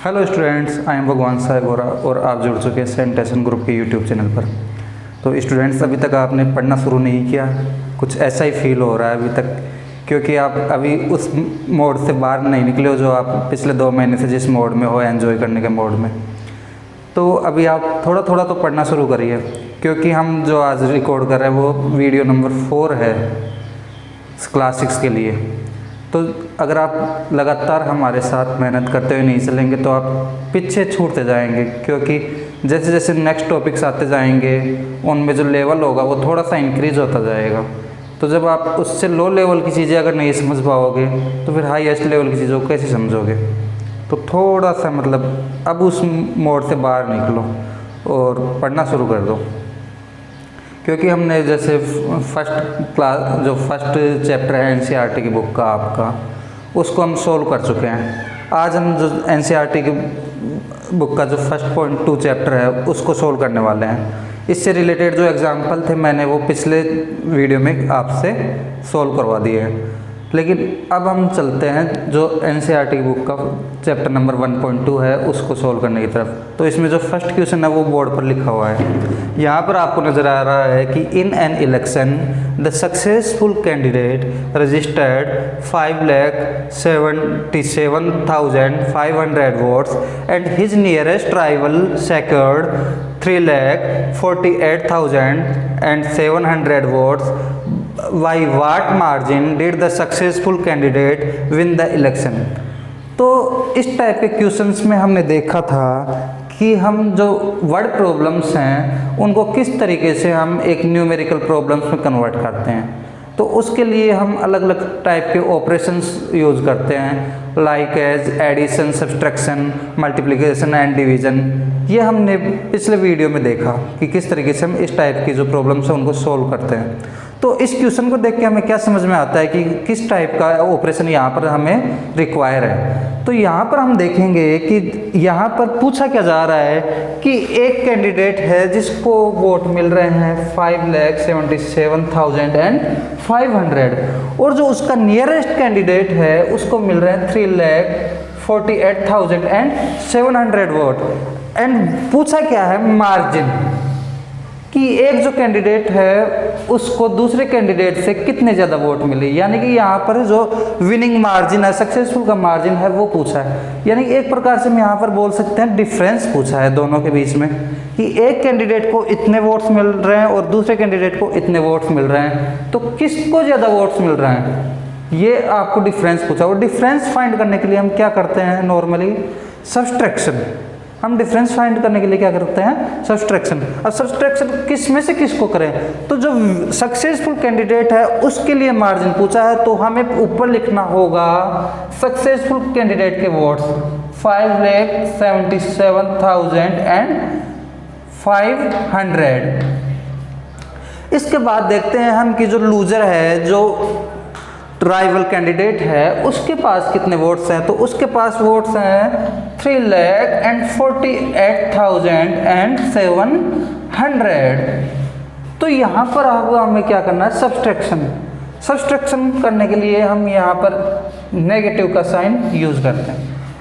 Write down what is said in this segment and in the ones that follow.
Hello students, I am भगवान साय गोरा और आप जुड़ चुके हैं सेंट एसन ग्रुप के यूट्यूब चैनल पर। तो स्टूडेंट्स, अभी तक आपने पढ़ना शुरू नहीं किया, कुछ ऐसा ही फील हो रहा है अभी तक, क्योंकि आप अभी उस मोड से बाहर नहीं निकले हो जो आप पिछले 2 महीने से जिस मोड में हो, एंजॉय करने के मोड में। तो अभी आप थोड़ा थोड़ा तो पढ़ना शुरू करिए, क्योंकि हम जो आज रिकॉर्ड कर रहे हैं वो वीडियो नंबर 4 है क्लास 6 के लिए। तो अगर आप लगातार हमारे साथ मेहनत करते हुए नहीं चलेंगे तो आप पीछे छूटते जाएंगे, क्योंकि जैसे जैसे नेक्स्ट टॉपिक्स आते जाएंगे उनमें जो लेवल होगा वो थोड़ा सा इंक्रीज होता जाएगा। तो जब आप उससे लो लेवल की चीज़ें अगर नहीं समझ पाओगे तो फिर हाईएस्ट लेवल की चीज़ों को कैसे समझोगे। तो थोड़ा सा अब उस मोड से बाहर निकलो और पढ़ना शुरू कर दो, क्योंकि हमने जैसे फर्स्ट चैप्टर है एनसीईआरटी की बुक का आपका, उसको हम सोल्व कर चुके हैं। आज हम जो एनसीईआरटी की बुक का जो 1.2 चैप्टर है उसको सोल्व करने वाले हैं। इससे रिलेटेड जो एग्जाम्पल थे मैंने वो पिछले वीडियो में आपसे सोल्व करवा दिए हैं। लेकिन अब हम चलते हैं जो एनसीईआरटी की बुक का चैप्टर नंबर 1.2 है उसको सोल्व करने की तरफ। तो इसमें जो फर्स्ट क्वेश्चन है वो बोर्ड पर लिखा हुआ है। यहाँ पर आपको नज़र आ रहा है कि in an election the successful candidate registered 5,77,500 votes and his nearest rival secured 3,48,700 votes. By what margin did the successful candidate win the election? तो इस टाइप के क्वेश्चंस में हमने देखा था कि हम जो वर्ड प्रॉब्लम्स हैं उनको किस तरीके से हम एक न्यूमेरिकल प्रॉब्लम्स में कन्वर्ट करते हैं। तो उसके लिए हम अलग अलग टाइप के ऑपरेशंस यूज़ करते हैं, like as addition, subtraction, multiplication and division. ये हमने पिछले वीडियो में देखा कि किस तरीके से हम इस टाइप की जो प्रॉब्लम्स हैं उनको सोल्व करते हैं। तो इस क्वेश्चन को देख के हमें क्या समझ में आता है कि किस टाइप का ऑपरेशन यहाँ पर हमें रिक्वायर है। तो यहाँ पर हम देखेंगे कि यहाँ पर पूछा क्या जा रहा है कि एक कैंडिडेट है जिसको वोट मिल रहे हैं 5,77,500 और जो उसका नियरेस्ट कैंडिडेट है उसको मिल रहे हैं 3,48,700 वोट। एंड पूछा क्या है, मार्जिन, कि एक जो कैंडिडेट है उसको दूसरे कैंडिडेट से कितने ज़्यादा वोट मिले, यानी कि यहाँ पर जो विनिंग मार्जिन है, सक्सेसफुल का मार्जिन है वो पूछा है। यानी कि एक प्रकार से हम यहाँ पर बोल सकते हैं डिफरेंस पूछा है दोनों के बीच में, कि एक कैंडिडेट को इतने वोट्स मिल रहे हैं और दूसरे कैंडिडेट को इतने वोट्स मिल रहे हैं, तो किसको ज़्यादा वोट्स मिल रहे हैं, ये आपको डिफरेंस पूछा। और डिफरेंस फाइंड करने के लिए हम क्या करते हैं, नॉर्मली सब्सट्रैक्शन। हम डिफरेंस फाइंड करने के लिए क्या करते हैं, सब्सट्रैक्शन। अब सब्सट्रैक्शन किस में से किसको करें, तो जो सक्सेसफुल कैंडिडेट है उसके लिए मार्जिन पूछा है, तो हमें ऊपर लिखना होगा सक्सेसफुल कैंडिडेट के वोट्स 5,77,500। इसके बाद देखते हैं हम कि जो लूजर है, जो राइवल कैंडिडेट है, उसके पास कितने वोट्स हैं। तो उसके पास वोट्स हैं 3,48,700। तो यहाँ पर हमें क्या करना है, सब्सट्रैक्शन। सब्सट्रैक्शन करने के लिए हम यहाँ पर नेगेटिव का साइन यूज़ करते हैं।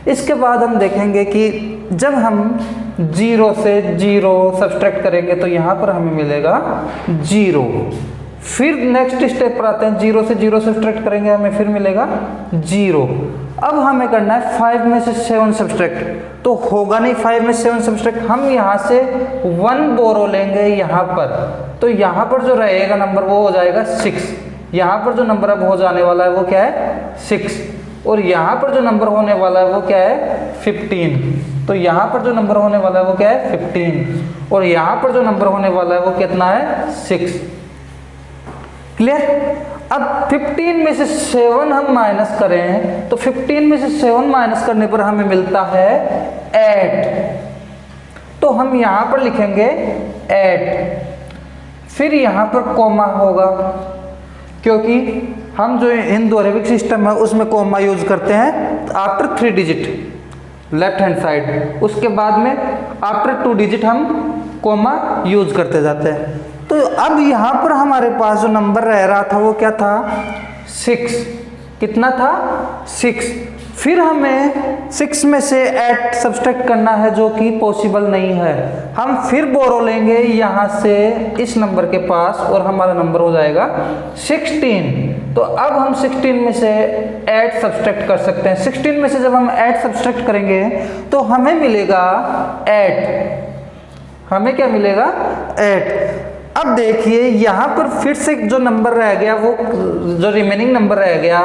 इसके बाद हम देखेंगे कि जब हम 0 से 0 सब्सट्रैक्ट करेंगे तो यहाँ पर हमें मिलेगा 0। फिर नेक्स्ट स्टेप पर आते हैं, 0 से 0 सब्सट्रैक्ट करेंगे हमें फिर मिलेगा 0। अब हमें करना है 5 में से 7 सब्सट्रैक्ट, तो होगा नहीं 5 में 7 सब्सट्रैक्ट। हम यहाँ से 1 बोरो लेंगे यहाँ पर, तो यहाँ पर जो रहेगा नंबर वो हो जाएगा 6। यहाँ पर जो नंबर अब हो जाने वाला है वो क्या है, 6। और यहाँ पर जो नंबर होने वाला है वो क्या है, 15। तो यहाँ पर जो नंबर होने वाला है वो क्या है, 15। और यहाँ पर जो नंबर होने वाला है वो कितना है, 6। क्लियर। अब 15 में से 7 हम माइनस करें तो 15 में से 7 माइनस करने पर हमें मिलता है 8। तो हम यहाँ पर लिखेंगे 8, फिर यहाँ पर कोमा होगा, क्योंकि हम जो हिंदू अरेबिक सिस्टम है उसमें कोमा यूज करते हैं after 3 digit left hand side, उसके बाद में आफ्टर 2 डिजिट हम कोमा यूज करते जाते हैं। तो अब यहाँ पर हमारे पास जो नंबर रह रहा था वो क्या था, 6। कितना था, 6। फिर हमें 6 में से 8 सब्सट्रैक्ट करना है, जो कि पॉसिबल नहीं है। हम फिर बोरो लेंगे यहाँ से इस नंबर के पास और हमारा नंबर हो जाएगा 16। तो अब हम 16 में से 8 सब्सट्रैक्ट कर सकते हैं। 16 में से जब हम 8 सब्सट्रैक्ट करेंगे तो हमें मिलेगा 8। हमें क्या मिलेगा? 8। अब देखिए यहाँ पर फिर से जो नंबर रह गया, वो जो रिमेनिंग नंबर रह गया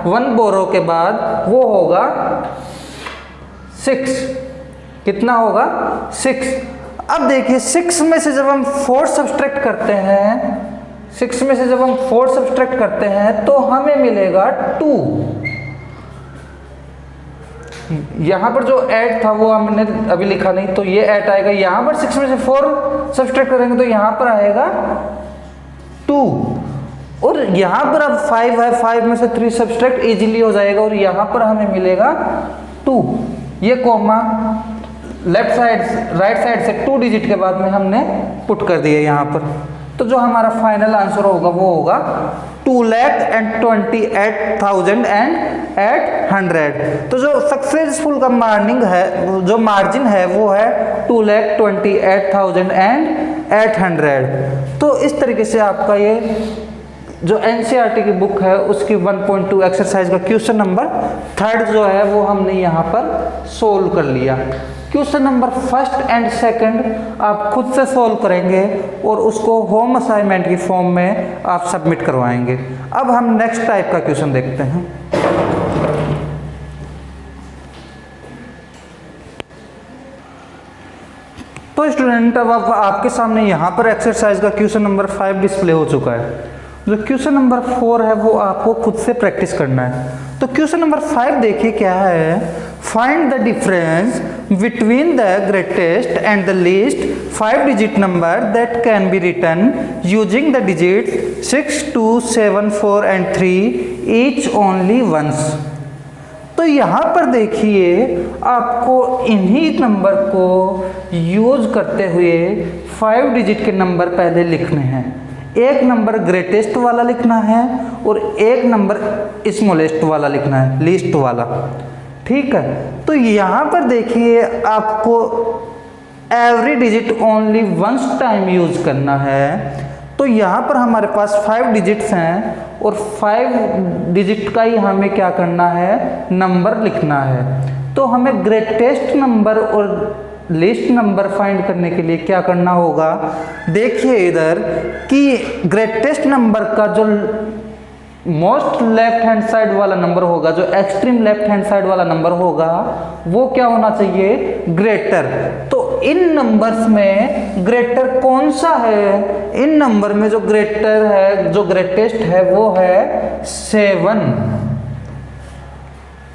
1 बोरो के बाद, वो होगा 6। कितना होगा? 6। अब देखिए 6 में से जब हम 4 सब्सट्रैक्ट करते हैं, 6 में से जब हम 4 सब्सट्रैक्ट करते हैं तो हमें मिलेगा 2। यहाँ पर जो 8 था वो हमने अभी लिखा नहीं, तो ये 8 आएगा। यहाँ पर 6 में से 4 सब्सट्रैक्ट करेंगे तो यहाँ पर आएगा 2। और यहाँ पर अब 5 है, 5 में से 3 सब्सट्रैक्ट इजीली हो जाएगा और यहाँ पर हमें मिलेगा 2। ये comma left side right side से 2 डिजिट के बाद में हमने पुट कर दिया यहाँ पर। तो जो हमारा फाइनल आंसर होगा वो होगा 2,28,800। तो जो सक्सेसफुल का मार्जिन है वो है 2,28,800। तो इस तरीके से आपका ये जो एनसीईआरटी की बुक है उसकी 1.2 एक्सरसाइज का क्वेश्चन नंबर 3 जो है वो हमने यहाँ पर सोल्व कर लिया। क्वेश्चन नंबर 1 एंड 2 आप खुद से सोल्व करेंगे और उसको होम असाइनमेंट की फॉर्म में आप सबमिट करवाएंगे। अब हम नेक्स्ट टाइप का क्वेश्चन देखते हैं। तो स्टूडेंट, अब आपके सामने यहाँ पर एक्सरसाइज का क्वेश्चन नंबर 5 डिस्प्ले हो चुका है। जो क्वेश्चन नंबर 4 है वो आपको खुद से प्रैक्टिस करना है। तो क्वेश्चन नंबर 5 देखिए क्या है। Find the difference between the greatest and the least 5 digit number that can be written using the digit 6, 2, 7, 4 and 3 each only once. तो यहाँ पर देखिए आपको इन्हीं नंबर को यूज करते हुए 5 डिजिट के नंबर पहले लिखने हैं। एक नंबर ग्रेटेस्ट वाला लिखना है और एक नंबर स्मॉलेस्ट वाला लिखना है, लीस्ट वाला। ठीक है, तो यहाँ पर देखिए आपको every digit only once time use करना है। तो यहाँ पर हमारे पास 5 डिजिट्स हैं और 5 डिजिट का ही हमें क्या करना है, नंबर लिखना है। तो हमें ग्रेटेस्ट नंबर और लिस्ट नंबर फाइंड करने के लिए क्या करना होगा, देखिए इधर कि ग्रेटेस्ट नंबर का जो मोस्ट लेफ्ट हैंड साइड वाला नंबर होगा, जो एक्सट्रीम लेफ्ट हैंड साइड वाला नंबर होगा, वो क्या होना चाहिए, ग्रेटर। तो इन नंबर्स में ग्रेटर कौन सा है? इन नंबर में जो ग्रेटर है, जो ग्रेटेस्ट है वो है 7।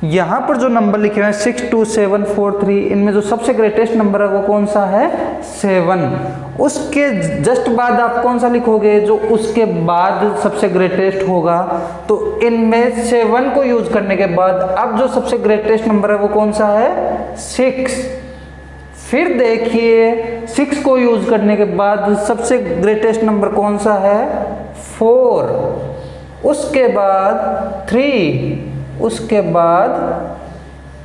यहाँ पर जो नंबर लिखे हुए हैं 6, 2, 7, 4, 3, इनमें जो सबसे ग्रेटेस्ट नंबर है वो कौन सा है, 7। उसके जस्ट बाद आप कौन सा लिखोगे, जो उसके बाद सबसे ग्रेटेस्ट होगा। तो इनमें 7 को यूज करने के बाद अब जो सबसे ग्रेटेस्ट नंबर है वो कौन सा है, 6। फिर देखिए 6 को यूज करने के बाद सबसे ग्रेटेस्ट नंबर कौन सा है, 4। उसके बाद 3, उसके बाद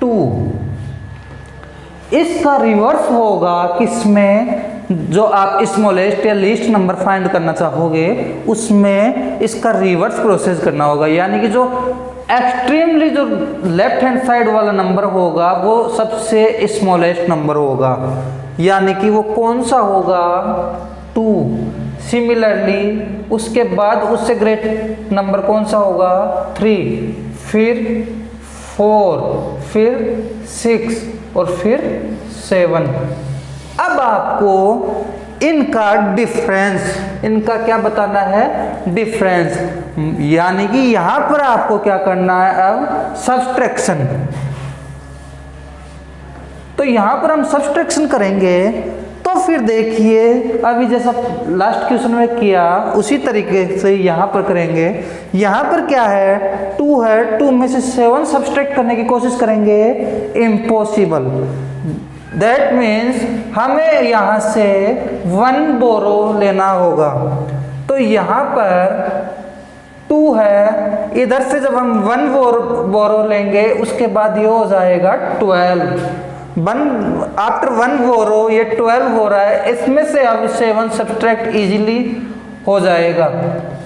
2। इसका रिवर्स होगा किसमें, जो आप स्मॉलेस्ट या लीस्ट नंबर फाइंड करना चाहोगे उसमें इसका रिवर्स प्रोसेस करना होगा। यानी कि जो एक्सट्रीमली जो लेफ्ट हैंड साइड वाला नंबर होगा वो सबसे स्मॉलेस्ट नंबर होगा, यानी कि वो कौन सा होगा, 2। सिमिलरली उसके बाद उससे ग्रेट नंबर कौन सा होगा, 3, फिर 4, फिर 6 और फिर 7। अब आपको इनका डिफरेंस, इनका क्या बताना है, डिफरेंस। यानी कि यहां पर आपको क्या करना है, अब सब्सट्रैक्शन। तो यहां पर हम सब्सट्रैक्शन करेंगे तो फिर देखिए अभी जैसा लास्ट क्वेश्चन में किया उसी तरीके से यहाँ पर करेंगे। यहाँ पर क्या है, 2 है, 2 में से 7 सब्सट्रैक्ट करने की कोशिश करेंगे, इम्पॉसिबल। दैट मीन्स हमें यहाँ से 1 बोरो लेना होगा। तो यहाँ पर 2 है, इधर से जब हम 1 बोरो लेंगे उसके बाद ये हो जाएगा 12। आफ्टर 1 बोरो ये 12 हो रहा है, इसमें से अब 7 सब्ट्रैक्ट इजीली हो जाएगा।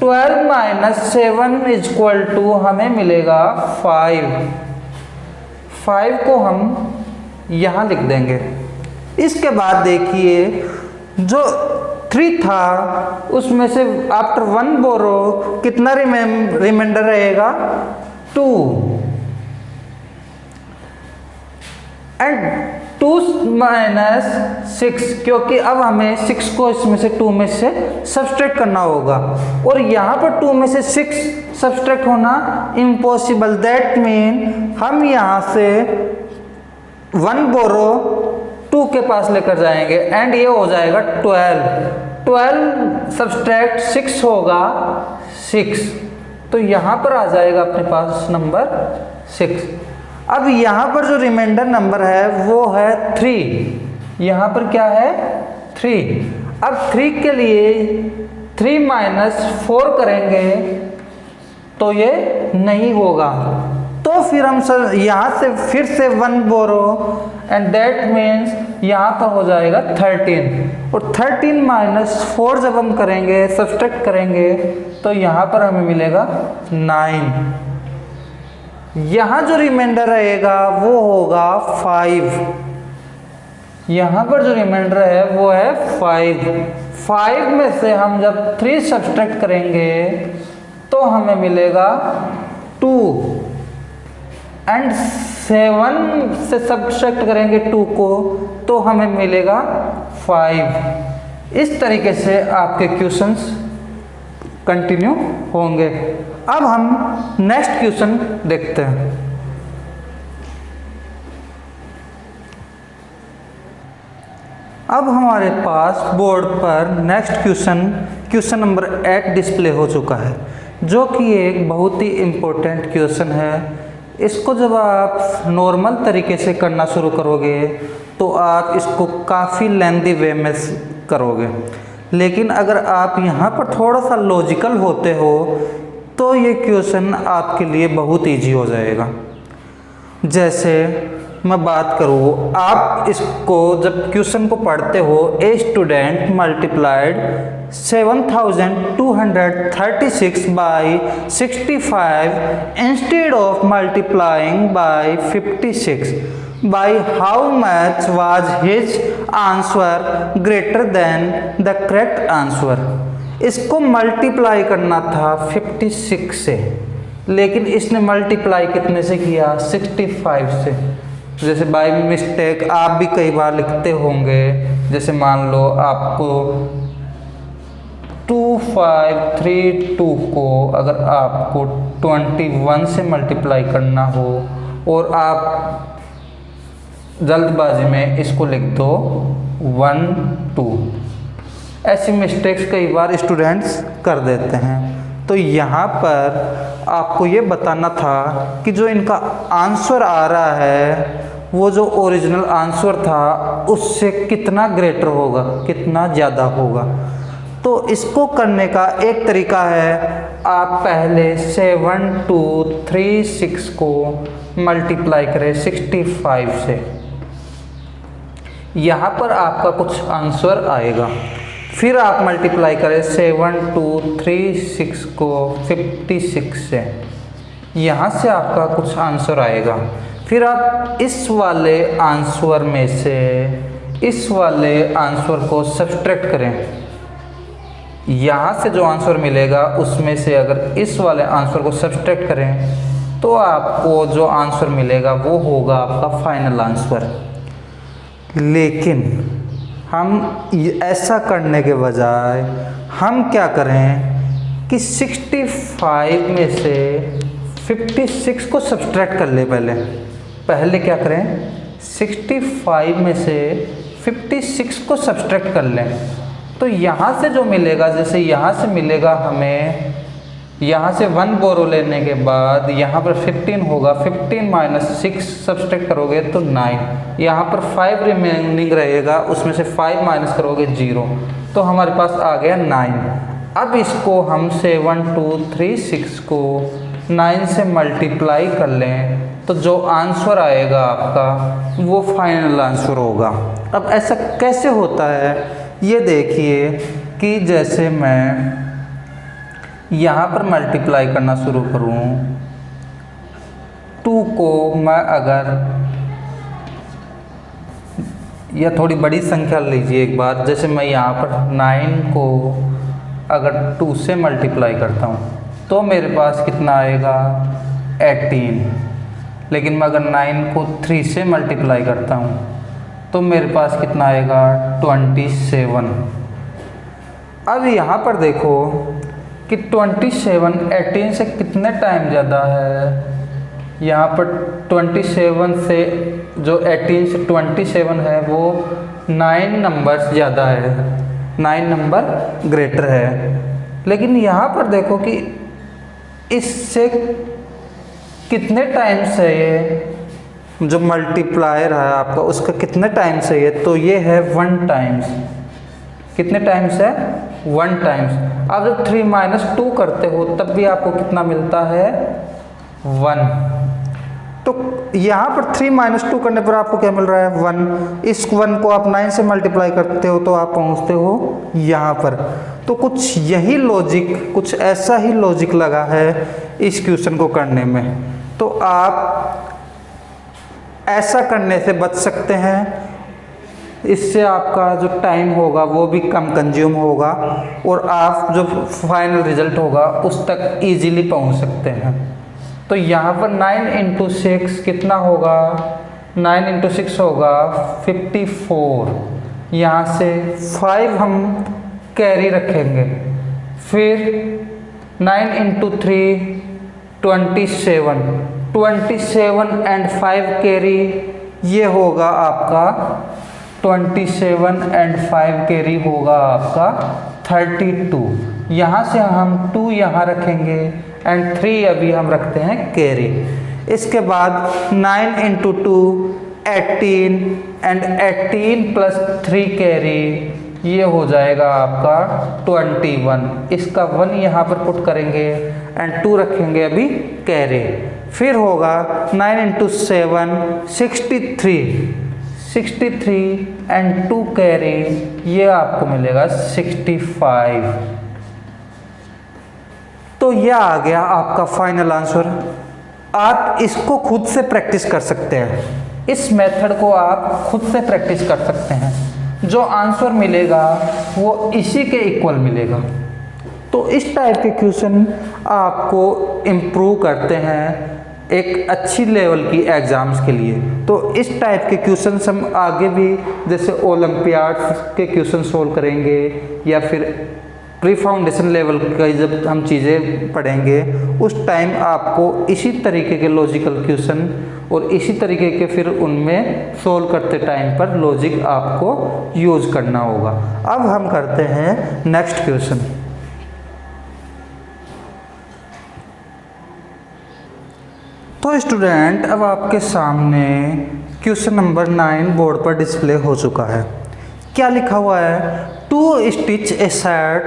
12 माइनस 7 इज इक्वल टू हमें मिलेगा 5। 5 को हम यहाँ लिख देंगे। इसके बाद देखिए जो 3 था उसमें से आफ्टर 1 बोरो कितना रिमाइंडर रहेगा 2 एंड 2 माइनस 6, क्योंकि अब हमें 6 को इसमें से 2 में से सब्सट्रैक्ट करना होगा और यहाँ पर 2 में से 6 सब्सट्रैक्ट होना इम्पॉसिबल। दैट मीन हम यहाँ से 1 बोरो 2 के पास लेकर जाएंगे एंड ये हो जाएगा 12 सब्सट्रैक्ट 6 होगा 6, तो यहाँ पर आ जाएगा अपने पास नंबर 6। अब यहाँ पर जो रिमाइंडर नंबर है वो है 3, यहाँ पर क्या है 3। अब 3 के लिए 3 माइनस 4 करेंगे तो ये नहीं होगा, तो फिर हम सर यहाँ से फिर से 1 बोरो एंड दैट मीन्स यहाँ पर हो जाएगा 13 और 13 माइनस 4 जब हम करेंगे सब्सट्रैक्ट करेंगे तो यहाँ पर हमें मिलेगा 9। यहाँ जो रिमाइंडर रहेगा वो होगा 5। यहाँ पर जो रिमाइंडर है वो है 5 में से हम जब 3 सब्सट्रैक्ट करेंगे तो हमें मिलेगा 2 एंड 7 से सब्ट्रैक्ट करेंगे 2 को तो हमें मिलेगा 5। इस तरीके से आपके क्वेश्चंस कंटिन्यू होंगे। अब हम नेक्स्ट क्वेश्चन देखते हैं। अब हमारे पास बोर्ड पर नेक्स्ट क्वेश्चन नंबर 8 डिस्प्ले हो चुका है, जो कि एक बहुत ही इम्पोर्टेंट क्वेश्चन है। इसको जब आप नॉर्मल तरीके से करना शुरू करोगे तो आप इसको काफ़ी लेंदी वे में करोगे, लेकिन अगर आप यहाँ पर थोड़ा सा लॉजिकल होते हो तो ये क्वेश्चन आपके लिए बहुत इजी हो जाएगा। जैसे मैं बात करूँ, आप इसको जब क्वेश्चन को पढ़ते हो, a student multiplied 7236 by 65 instead of multiplying by 56, by how much was his answer greater than the correct answer. इसको मल्टीप्लाई करना था 56 से, लेकिन इसने मल्टीप्लाई कितने से किया 65 से। जैसे बाय मिस्टेक आप भी कई बार लिखते होंगे, जैसे मान लो आपको 2532 को अगर आपको 21 से मल्टीप्लाई करना हो और आप जल्दबाजी में इसको लिख दो 1 2, ऐसी मिस्टेक्स कई बार स्टूडेंट्स कर देते हैं। तो यहाँ पर आपको ये बताना था कि जो इनका आंसर आ रहा है वो जो ओरिजिनल आंसर था उससे कितना ग्रेटर होगा, कितना ज़्यादा होगा। तो इसको करने का एक तरीका है, आप पहले 7236 को मल्टीप्लाई करें 65 से, यहाँ पर आपका कुछ आंसर आएगा। फिर आप मल्टीप्लाई करें 7236 को 56 से, यहाँ से आपका कुछ आंसर आएगा। फिर आप इस वाले आंसर में से इस वाले आंसर को सब्ट्रैक्ट करें, यहाँ से जो आंसर मिलेगा उसमें से अगर इस वाले आंसर को सब्ट्रैक्ट करें तो आपको जो आंसर मिलेगा वो होगा आपका फाइनल आंसर। लेकिन हम ऐसा करने के बजाय हम क्या करें कि 65 में से 56 को सब्ट्रैक्ट कर ले। पहले क्या करें, 65 में से 56 को सब्ट्रैक्ट कर लें। तो यहाँ से जो मिलेगा, जैसे यहाँ से मिलेगा हमें, यहाँ से 1 बोरो लेने के बाद यहाँ पर 15 होगा, 15 माइनस 6 सब्ट्रैक्ट करोगे तो 9, यहाँ पर 5 रिमेनिंग रहेगा, उसमें से 5 माइनस करोगे 0, तो हमारे पास आ गया 9। अब इसको हम 7 2 3 6 को 9 से मल्टीप्लाई कर लें तो जो आंसर आएगा आपका वो फाइनल आंसर होगा। अब ऐसा कैसे होता है ये देखिए कि जैसे मैं यहाँ पर मल्टीप्लाई करना शुरू करूँ, 2 को मैं अगर, या थोड़ी बड़ी संख्या लीजिए एक बार, जैसे मैं यहाँ पर 9 को अगर 2 से मल्टीप्लाई करता हूँ तो मेरे पास कितना आएगा 18। लेकिन मैं अगर 9 को 3 से मल्टीप्लाई करता हूँ तो मेरे पास कितना आएगा 27। अब यहाँ पर देखो कि 27 18 से कितने टाइम ज़्यादा है। यहाँ पर 27 से जो 18 से 27 है वो 9 नंबर ज़्यादा है, 9 नंबर ग्रेटर है। लेकिन यहाँ पर देखो कि इससे कितने टाइम से ये जो मल्टीप्लायर है आपका उसका कितने टाइम से ये, तो ये है 1 टाइम्स। कितने टाइम्स है 1 टाइम्स। आप जब 3 - 2 करते हो तब भी आपको कितना मिलता है 1। तो यहाँ पर 3 - 2 करने पर आपको क्या मिल रहा है 1। इस 1 को आप 9 से मल्टीप्लाई करते हो तो आप पहुँचते हो यहाँ पर। तो कुछ यही लॉजिक, कुछ ऐसा ही लॉजिक लगा है इस क्वेश्चन को करने में। तो आप ऐसा करने से बच सकते हैं, इससे आपका जो टाइम होगा वो भी कम कंज्यूम होगा और आप जो फाइनल रिजल्ट होगा उस तक इजीली पहुंच सकते हैं। तो यहाँ पर 9 × 6 कितना होगा, 9 × 6 होगा 54। यहाँ से 5 हम कैरी रखेंगे, फिर 9 × 3 27, 27 एंड 5 कैरी, ये होगा आपका 27 एंड 5 कैरी होगा आपका 32। यहाँ से हम 2 यहाँ रखेंगे एंड 3 अभी हम रखते हैं कैरी। इसके बाद 9 × 2 18 एंड 18 + 3 कैरी, ये हो जाएगा आपका 21। इसका 1 यहाँ पर पुट करेंगे एंड 2 रखेंगे अभी कैरी। फिर होगा 9 × 7 63 एंड 2 कैरी, ये आपको मिलेगा 65। तो यह आ गया आपका फाइनल आंसर। आप इसको खुद से प्रैक्टिस कर सकते हैं, इस मेथड को आप खुद से प्रैक्टिस कर सकते हैं। जो आंसर मिलेगा वो इसी के इक्वल मिलेगा। तो इस टाइप के क्वेश्चन आपको इम्प्रूव करते हैं एक अच्छी लेवल की एग्ज़ाम्स के लिए। तो इस टाइप के क्वेश्चंस हम आगे भी जैसे ओलंपियाड्स के क्वेश्चन सोल्व करेंगे या फिर प्री फाउंडेशन लेवल का जब हम चीज़ें पढ़ेंगे उस टाइम आपको इसी तरीके के लॉजिकल क्वेश्चन और इसी तरीके के फिर उनमें सोल्व करते टाइम पर लॉजिक आपको यूज़ करना होगा। अब हम करते हैं नेक्स्ट क्वेश्चन। तो स्टूडेंट अब आपके सामने क्वेश्चन नंबर 9 बोर्ड पर डिस्प्ले हो चुका है। क्या लिखा हुआ है, to stitch a shirt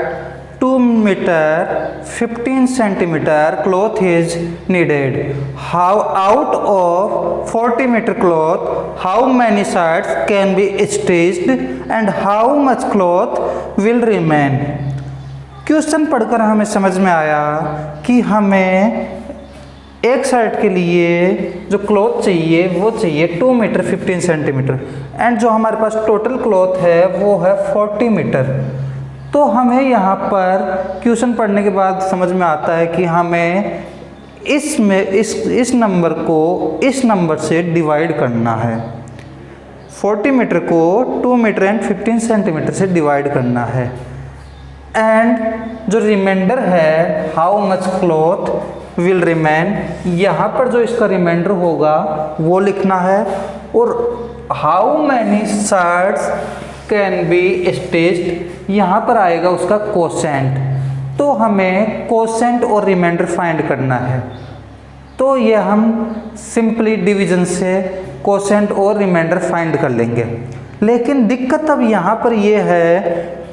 2 metre 15 centimetre cloth is needed, how out of 40 metre cloth how many shirts can be stitched and how much cloth will remain. Question पढ़कर हमें समझ में आया कि हमें एक शर्ट के लिए जो क्लॉथ चाहिए वो चाहिए 2 मीटर 15 सेंटीमीटर एंड जो हमारे पास टोटल क्लॉथ है वो है 40 मीटर। तो हमें यहाँ पर क्वेश्चन पढ़ने के बाद समझ में आता है कि हमें इस नंबर को इस नंबर से डिवाइड करना है। 40 मीटर को 2 मीटर एंड 15 सेंटीमीटर से डिवाइड करना है एंड जो रिमाइंडर है how much cloth will remain, यहाँ पर जो इसका रिमाइंडर होगा वो लिखना है और how many shirts can be stitched, यहाँ पर आएगा उसका कोसेंट। तो हमें कोसेंट और रिमाइंडर फाइंड करना है। तो ये हम सिंपली डिवीजन से कोसेंट और रिमाइंडर फाइंड कर लेंगे। लेकिन दिक्कत अब यहाँ पर ये है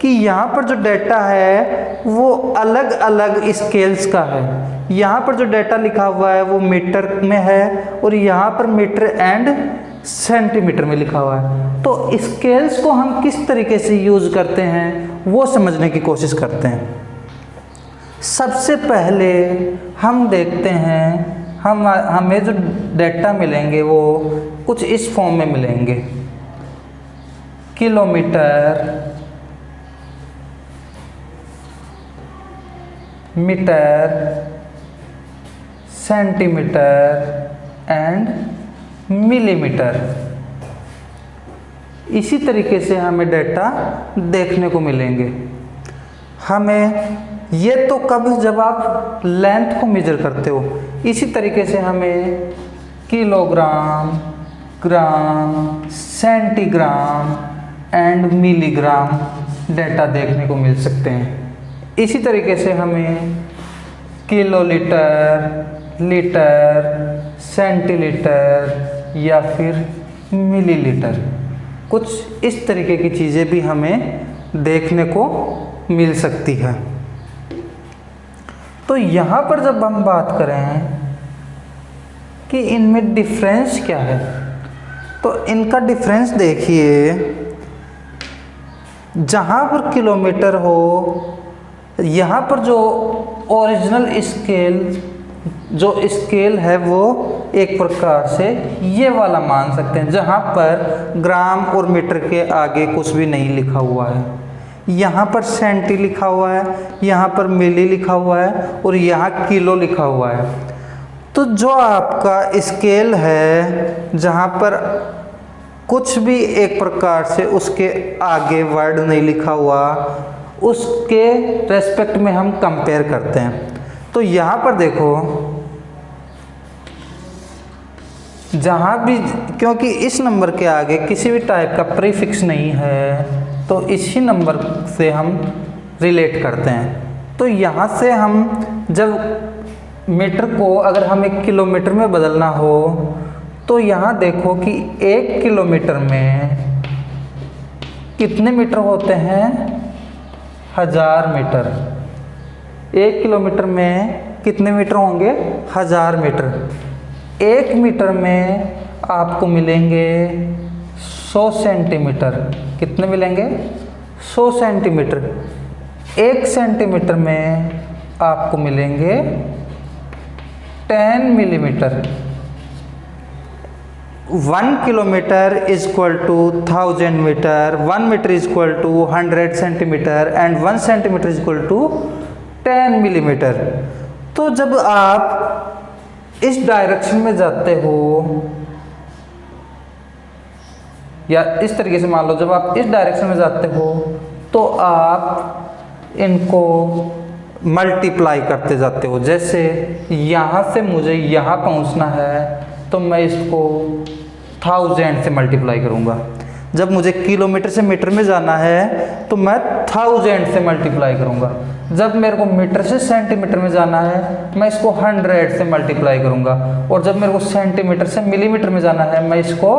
कि यहाँ पर जो डेटा है वो अलग अलग स्केल्स का है। यहाँ पर जो डेटा लिखा हुआ है वो मीटर में है और यहाँ पर मीटर एंड सेंटीमीटर में लिखा हुआ है। तो स्केल्स को हम किस तरीके से यूज़ करते हैं वो समझने की कोशिश करते हैं। सबसे पहले हम देखते हैं हमें जो डेटा मिलेंगे वो कुछ इस फॉर्म में मिलेंगे, kilometre, metre, centimetre and millimetre. इसी तरीके से हमें डेटा देखने को मिलेंगे। हमें ये तो कब जब आप लेंथ को मेजर करते हो, इसी तरीके से हमें kilogram, gram, centigram and milligram data देखने को मिल सकते हैं। इसी तरीके से हमें किलोलीटर, लीटर, सेंटीलीटर या फिर मिलीलीटर, कुछ इस तरीके की चीज़ें भी हमें देखने को मिल सकती है। तो यहाँ पर जब हम बात करें कि इनमें डिफरेंस क्या है, तो इनका डिफरेंस देखिए, जहाँ पर किलोमीटर हो यहाँ पर जो ओरिजिनल स्केल है वो एक प्रकार से ये वाला मान सकते हैं, जहाँ पर ग्राम और मीटर के आगे कुछ भी नहीं लिखा हुआ है। यहाँ पर सेंटी लिखा हुआ है, यहाँ पर मिली लिखा हुआ है और यहाँ किलो लिखा हुआ है। तो जो आपका स्केल है जहाँ पर कुछ भी एक प्रकार से उसके आगे वर्ड नहीं लिखा हुआ, उसके रेस्पेक्ट में हम कंपेयर करते हैं। तो यहाँ पर देखो, जहाँ भी, क्योंकि इस नंबर के आगे किसी भी टाइप का प्रीफिक्स नहीं है तो इसी नंबर से हम रिलेट करते हैं। तो यहाँ से हम जब मीटर को अगर हमें किलोमीटर में बदलना हो तो यहाँ देखो कि 1 किलोमीटर में कितने मीटर होते हैं, 1000 मीटर। 1 किलोमीटर में कितने मीटर होंगे, 1000 मीटर। 1 मीटर में आपको मिलेंगे 100 सेंटीमीटर। कितने मिलेंगे, 100 सेंटीमीटर। 1 सेंटीमीटर में आपको मिलेंगे 10 millimetre. 1 kilometre is equal to 1000 metre, 1 metre is equal to 100 centimetre and 1 centimetre is equal to 10 millimetre. तो जब आप इस डायरेक्शन में जाते हो या इस तरीके से मान लो, जब आप इस डायरेक्शन में जाते हो तो आप इनको मल्टीप्लाई करते जाते हो। जैसे यहाँ से मुझे यहाँ पहुँचना है तो मैं इसको 1000 से मल्टीप्लाई करूँगा। जब मुझे किलोमीटर से मीटर में जाना है तो मैं 1000 से मल्टीप्लाई करूँगा। जब मेरे को मीटर से सेंटीमीटर में जाना है मैं इसको 100 से मल्टीप्लाई करूँगा। और जब मेरे को सेंटीमीटर से मिलीमीटर में जाना है मैं इसको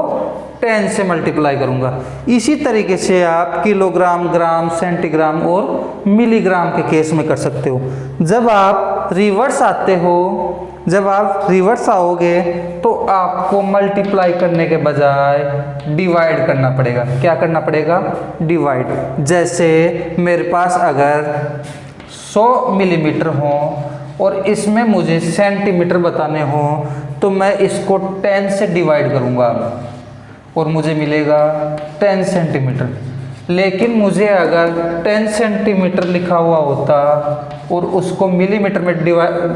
10 से मल्टीप्लाई करूँगा। इसी तरीके से आप किलोग्राम, ग्राम, सेंटीग्राम और मिलीग्राम के केस में कर सकते हो। जब आप रिवर्स आते हो, जब आप रिवर्स आओगे तो आपको मल्टीप्लाई करने के बजाय डिवाइड करना पड़ेगा। क्या करना पड़ेगा, डिवाइड। जैसे मेरे पास अगर 100 मिलीमीटर हो और इसमें मुझे सेंटीमीटर बताने हो तो मैं इसको 10 से डिवाइड करूँगा और मुझे मिलेगा 10 सेंटीमीटर। लेकिन मुझे अगर 10 सेंटीमीटर लिखा हुआ होता और उसको मिलीमीटर में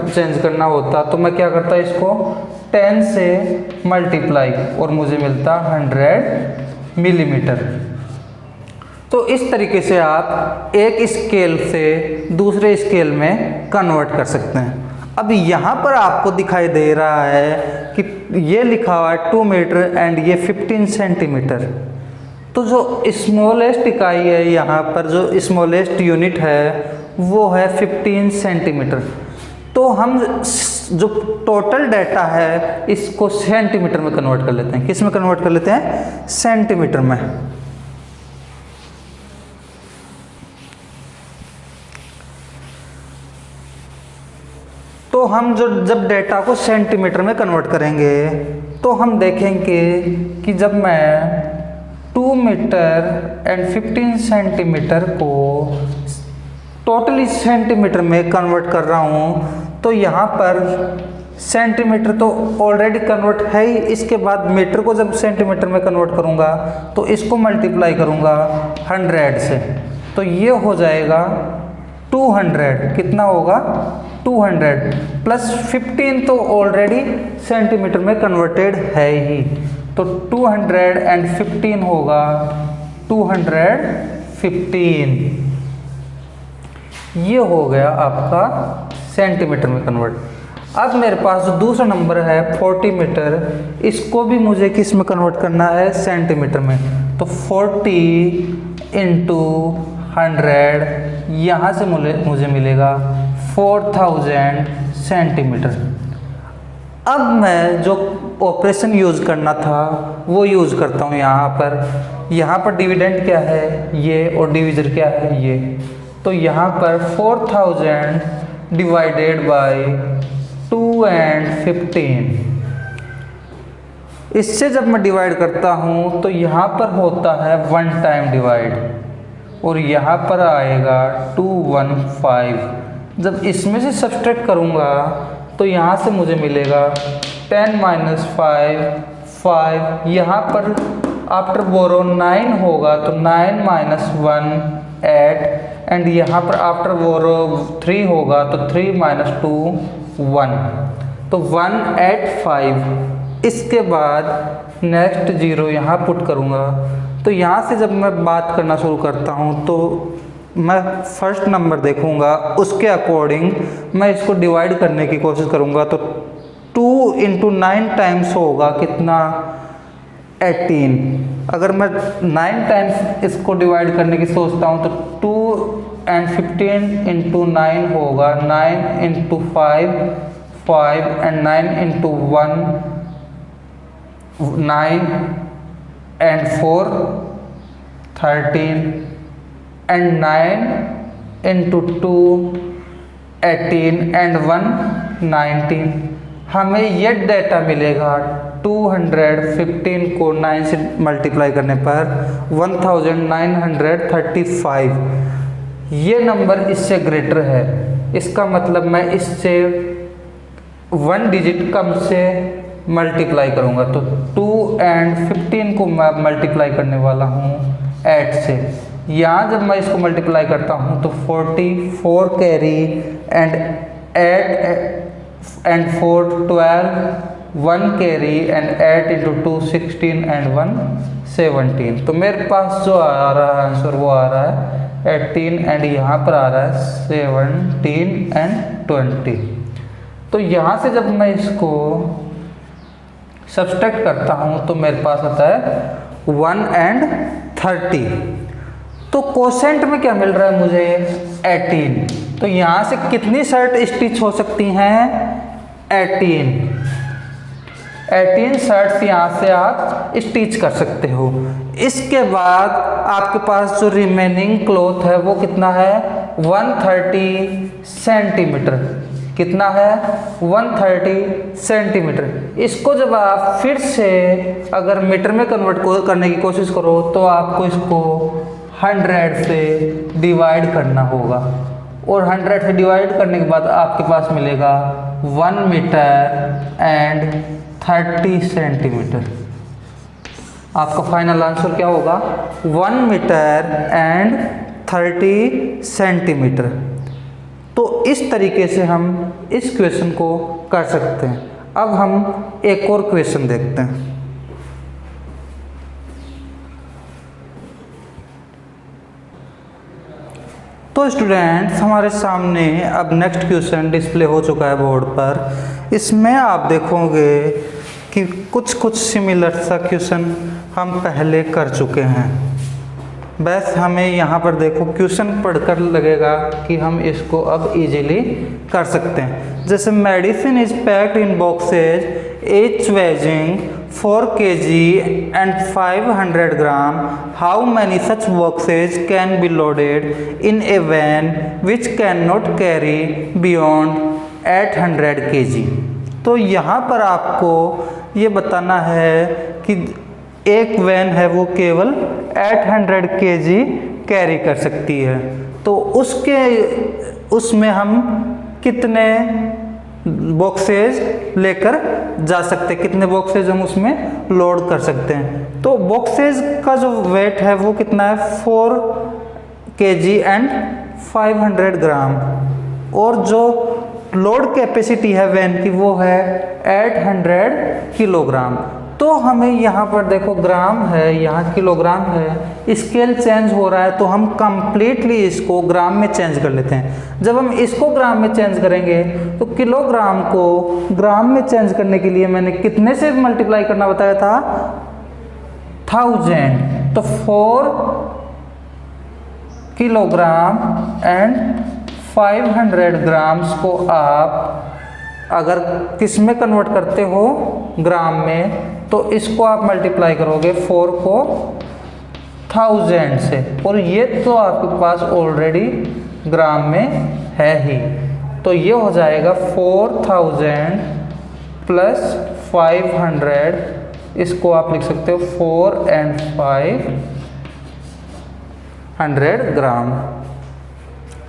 चेंज करना होता तो मैं क्या करता, इसको 10 से मल्टीप्लाई और मुझे मिलता 100 मिलीमीटर। तो इस तरीके से आप एक स्केल से दूसरे स्केल में कन्वर्ट कर सकते हैं। अब यहाँ पर आपको दिखाई दे रहा है कि ये लिखा हुआ है 2 मीटर एंड ये 15 सेंटीमीटर। तो जो स्मॉलेस्ट इकाई है, यहाँ पर जो स्मॉलेस्ट यूनिट है वो है 15 सेंटीमीटर। तो हम जो टोटल डाटा है इसको सेंटीमीटर में कन्वर्ट कर लेते हैं। किस में कन्वर्ट कर लेते हैं, सेंटीमीटर में। तो हम जब डेटा को सेंटीमीटर में कन्वर्ट करेंगे तो हम देखेंगे कि जब मैं 2 मीटर एंड 15 सेंटीमीटर को टोटली सेंटीमीटर में कन्वर्ट कर रहा हूँ तो यहाँ पर सेंटीमीटर तो ऑलरेडी कन्वर्ट है ही, इसके बाद मीटर को जब सेंटीमीटर में कन्वर्ट करूँगा तो इसको मल्टीप्लाई करूँगा 100 से, तो ये हो जाएगा 200। कितना होगा 200 प्लस 15 तो ऑलरेडी सेंटीमीटर में कन्वर्टेड है ही, तो 215 होगा 215। ये हो गया आपका सेंटीमीटर में कन्वर्ट। अब मेरे पास जो दूसरा नंबर है 40 मीटर, इसको भी मुझे किस में कन्वर्ट करना है, सेंटीमीटर में। तो 40 इंटू 100, यहाँ से मुझे मिलेगा 4000 सेंटीमीटर। अब मैं जो ऑपरेशन यूज़ करना था वो यूज़ करता हूँ यहाँ पर डिविडेंड क्या है ये और डिविजर क्या है ये, तो यहाँ पर 4000 डिवाइडेड बाय 2 and 15, इससे जब मैं डिवाइड करता हूँ तो यहाँ पर होता है 1 टाइम डिवाइड और यहाँ पर आएगा 215। जब इसमें से सब्सट्रैक्ट करूँगा तो यहाँ से मुझे मिलेगा 10 - 5, यहाँ पर आफ्टर बोरो 9 होगा तो 9 - 1 8, एंड यहाँ पर आफ्टर बोरो 3 होगा तो 3 - 2 1, तो 185। इसके बाद नेक्स्ट 0 यहाँ पुट करूँगा, तो यहाँ से जब मैं बात करना शुरू करता हूँ तो मैं फर्स्ट नंबर देखूँगा, उसके अकॉर्डिंग मैं इसको डिवाइड करने की कोशिश करूँगा। तो 2 × 9 टाइम्स होगा कितना, 18। अगर मैं 9 टाइम्स इसको डिवाइड करने की सोचता हूँ तो 2 and 15 × 9 होगा 9 × 5 and 9 × 1 9 and 4 13 and 9 × 2 18 and 1 19। हमें ये डेटा मिलेगा 215 को 9 से मल्टीप्लाई करने पर 1935। ये नंबर इससे ग्रेटर है, इसका मतलब मैं इससे 1 डिजिट कम से मल्टीप्लाई करूँगा। तो 2 and 15 को मैं मल्टीप्लाई करने वाला हूँ 8 से। यहाँ जब मैं इसको मल्टीप्लाई करता हूँ तो 44 carry and 8 and 4 12, 1 carry and 8 × 2 16 and 1 17। तो मेरे पास जो आ रहा है आंसर वो आ रहा है 18 एंड यहाँ पर आ रहा है 17 and 20। तो यहाँ से जब मैं इसको सब्सट्रैक्ट करता हूँ तो मेरे पास आता है 1 and 30। तो कोसेंट में क्या मिल रहा है मुझे, 18। तो यहाँ से कितनी शर्ट स्टिच हो सकती हैं, 18 शर्ट्स यहाँ से आप स्टिच कर सकते हो। इसके बाद आपके पास जो रिमेनिंग क्लॉथ है वो कितना है, 130 सेंटीमीटर। कितना है, 130 सेंटीमीटर। इसको जब आप फिर से अगर मीटर में कन्वर्ट करने की कोशिश करो तो आपको इसको 100 से डिवाइड करना होगा, और 100 से डिवाइड करने के बाद आपके पास मिलेगा 1 मीटर एंड 30 सेंटीमीटर। आपका फाइनल आंसर क्या होगा, 1 मीटर एंड 30 सेंटीमीटर। तो इस तरीके से हम इस क्वेश्चन को कर सकते हैं। अब हम एक और क्वेश्चन देखते हैं। तो स्टूडेंट्स, हमारे सामने अब नेक्स्ट क्वेश्चन डिस्प्ले हो चुका है बोर्ड पर। इसमें आप देखोगे कि कुछ सिमिलर सा क्वेश्चन हम पहले कर चुके हैं। बस हमें यहाँ पर देखो क्वेश्चन पढ़कर लगेगा कि हम इसको अब इजीली कर सकते हैं। जैसे medicine is packed in boxes each weighing 4 kg and 500 gram. How many such boxes can be loaded in a van which cannot carry beyond 800 kg। तो यहाँ पर आपको ये बताना है कि एक वैन है वो केवल 800 kg कैरी कर सकती है, तो उसमें हम कितने बॉक्सेज लेकर जा सकते हैं, कितने बॉक्सेज हम उसमें लोड कर सकते हैं। तो बॉक्सेज का जो वेट है वो कितना है, 4 kg एंड 500 ग्राम, और जो लोड कैपेसिटी है वैन की वो है 800 किलोग्राम। तो हमें यहाँ पर देखो ग्राम है, यहाँ किलोग्राम है, स्केल चेंज हो रहा है, तो हम कंप्लीटली इसको ग्राम में चेंज कर लेते हैं। जब हम इसको ग्राम में चेंज करेंगे तो किलोग्राम को ग्राम में चेंज करने के लिए मैंने कितने से मल्टीप्लाई करना बताया था, 1000। तो 4 किलोग्राम एंड 500 ग्राम्स को आप अगर किस में कन्वर्ट करते हो, ग्राम में, तो इसको आप मल्टीप्लाई करोगे 4 को 1000 से, और ये तो आपके पास ऑलरेडी ग्राम में है ही। तो ये हो जाएगा 4000 प्लस 500, इसको आप लिख सकते हो 4 एंड 500 ग्राम।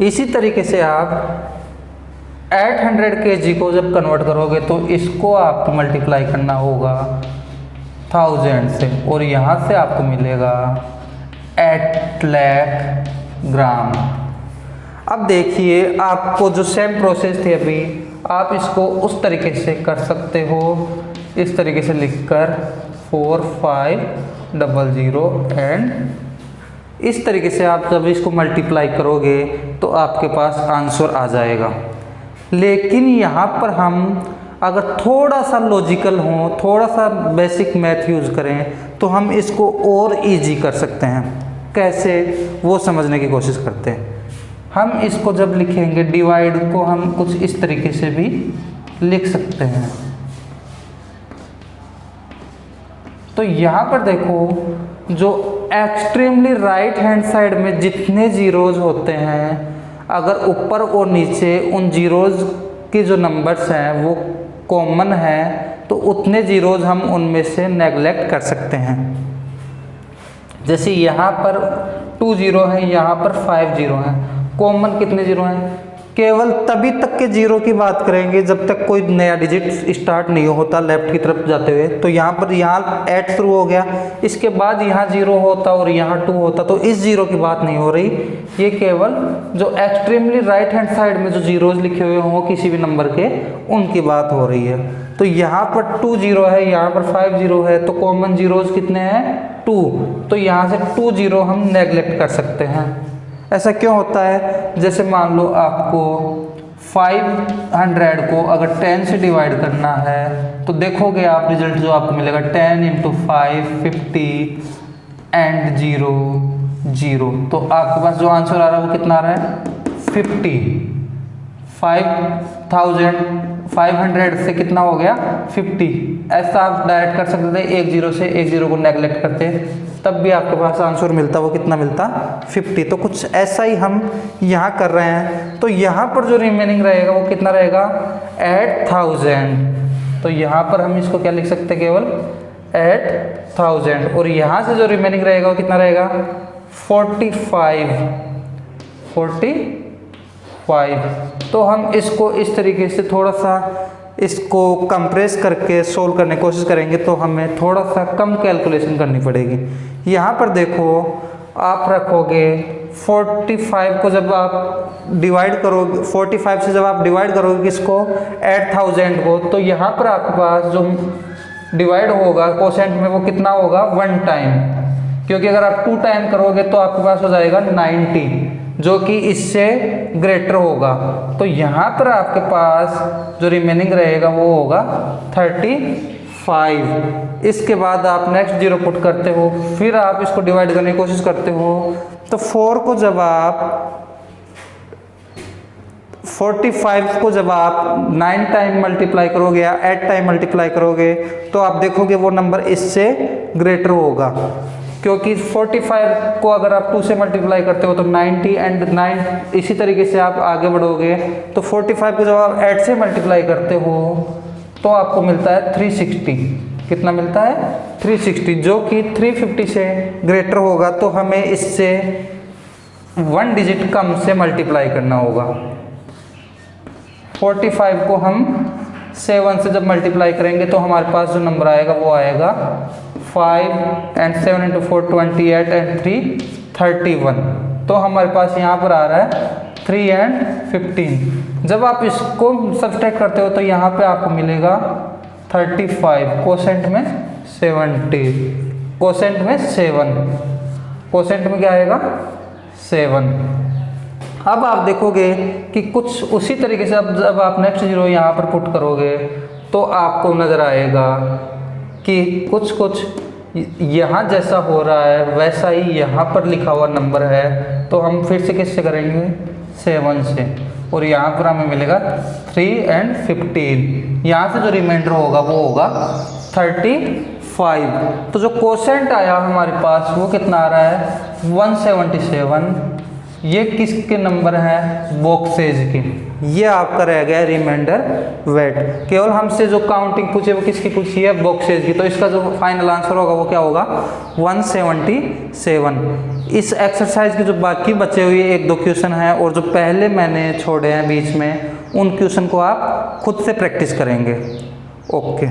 इसी तरीके से आप 800 kg को जब कन्वर्ट करोगे तो इसको आपको मल्टीप्लाई करना होगा 1000 से, और यहाँ से आपको मिलेगा 8 लाख ग्राम। अब देखिए, आपको जो सेम प्रोसेस थी अभी, आप इसको उस तरीके से कर सकते हो, इस तरीके से लिखकर 4500 एंड इस तरीके से आप जब इसको मल्टीप्लाई करोगे तो आपके पास आंसर आ जाएगा। लेकिन यहाँ पर हम अगर थोड़ा सा लॉजिकल हों, थोड़ा सा बेसिक मैथ यूज़ करें, तो हम इसको और इजी कर सकते हैं। कैसे, वो समझने की कोशिश करते हैं। हम इसको जब लिखेंगे डिवाइड को, हम कुछ इस तरीके से भी लिख सकते हैं। तो यहाँ पर देखो, जो एक्सट्रीमली राइट हैंड साइड में जितने जीरोज होते हैं, अगर ऊपर और नीचे उन जीरोज के जो नंबर्स हैं वो कॉमन है, तो उतने जीरोज हम उनमें से नेगलेक्ट कर सकते हैं। जैसे यहाँ पर 2 जीरो है, यहाँ पर 5 जीरो हैं, कॉमन कितने जीरो हैं, केवल तभी तक के जीरो की बात करेंगे जब तक कोई नया डिजिट स्टार्ट नहीं होता लेफ्ट की तरफ जाते हुए। तो यहाँ पर 8 शुरू हो गया, इसके बाद यहाँ 0 होता और यहाँ 2 होता, तो इस जीरो की बात नहीं हो रही। ये केवल जो एक्सट्रीमली राइट हैंड साइड में जो जीरोज लिखे हुए हों किसी भी नंबर के, उनकी बात हो रही है। तो यहाँ पर 2 जीरो है, यहाँ पर 5 जीरो है, तो कॉमन जीरोज कितने हैं, 2। तो यहाँ से 2 जीरो हम नेगलेक्ट कर सकते हैं। ऐसा क्यों होता है, जैसे मान लो आपको 500 को अगर 10 से डिवाइड करना है, तो देखोगे आप रिजल्ट जो आपको मिलेगा 10 × 5 50 एंड 0 0। तो आपके पास जो आंसर आ रहा है वो कितना आ रहा है, 50। 500 से कितना हो गया, 50। ऐसा आप डायरेक्ट कर सकते थे, एक जीरो से एक जीरो को नेगलेक्ट करते, तब भी आपके पास आंसर मिलता, वो कितना मिलता, 50। तो कुछ ऐसा ही हम यहाँ कर रहे हैं। तो यहाँ पर जो रिमेनिंग रहेगा वो कितना रहेगा, 8000। तो यहाँ पर हम इसको क्या लिख सकते हैं, केवल 8000, और यहाँ से जो रिमेनिंग रहेगा वो कितना रहेगा, 45। तो हम इसको इस तरीके से थोड़ा सा इसको कंप्रेस करके सोल्व करने की कोशिश करेंगे, तो हमें थोड़ा सा कम कैलकुलेशन करनी पड़ेगी। यहाँ पर देखो, आप रखोगे 45 को जब आप डिवाइड करोगे, 45 से जब आप डिवाइड करोगे किसको, 8000 को, तो यहाँ पर आपके पास जो डिवाइड होगा कोशेंट में वो कितना होगा, 1 टाइम, क्योंकि अगर आप 2 टाइम करोगे तो आपके पास हो जाएगा 90, जो कि इससे ग्रेटर होगा। तो यहाँ पर आपके पास जो रिमेनिंग रहेगा वो होगा 35। इसके बाद आप नेक्स्ट जीरो पुट करते हो, फिर आप इसको डिवाइड करने की कोशिश करते हो। तो 4 को जब आप 45 को जब आप 9 टाइम मल्टीप्लाई करोगे या 8 टाइम मल्टीप्लाई करोगे, तो आप देखोगे वो नंबर इससे ग्रेटर होगा। क्योंकि 45 को अगर आप 2 से मल्टीप्लाई करते हो तो 90 एंड 9 इसी तरीके से आप आगे बढ़ोगे। तो 45 को जब आप 8 से मल्टीप्लाई करते हो तो आपको मिलता है 360। कितना मिलता है? 360, जो कि 350 से ग्रेटर होगा तो हमें इससे 1 डिजिट कम से मल्टीप्लाई करना होगा। 45 को हम 7 से जब मल्टीप्लाई करेंगे तो हमारे पास जो नंबर आएगा वो आएगा 5 एंड 7 इंटू 4 28 एंड 3 31। तो हमारे पास यहाँ पर आ रहा है 3 एंड 15। जब आप इसको सब्सट्रैक्ट करते हो तो यहाँ पे आपको मिलेगा 35, कोसेंट में 70, कोसेंट में 7, कोसेंट में क्या आएगा? 7। अब आप देखोगे कि कुछ उसी तरीके से अब जब आप नेक्स्ट जीरो यहाँ पर पुट करोगे तो आपको नज़र आएगा कि कुछ यहाँ जैसा हो रहा है वैसा ही यहाँ पर लिखा हुआ नंबर है। तो हम फिर से किससे करेंगे? 7 से, और यहाँ पर हमें मिलेगा 3 एंड 15। यहाँ से जो रिमाइंडर होगा वो होगा 35। तो जो कोसेंट आया हमारे पास वो कितना आ रहा है? 177। ये किसके नंबर हैं? बॉक्सेज के। ये आपका रह गया रिमाइंडर वेट। केवल हमसे जो काउंटिंग पूछे वो किसकी पूछी है? बॉक्सेज की। तो इसका जो फाइनल आंसर होगा वो क्या होगा? 177। इस एक्सरसाइज के जो बाकी बचे हुए 1-2 क्वेश्चन हैं और जो पहले मैंने छोड़े हैं बीच में, उन क्वेश्चन को आप खुद से प्रैक्टिस करेंगे। ओके।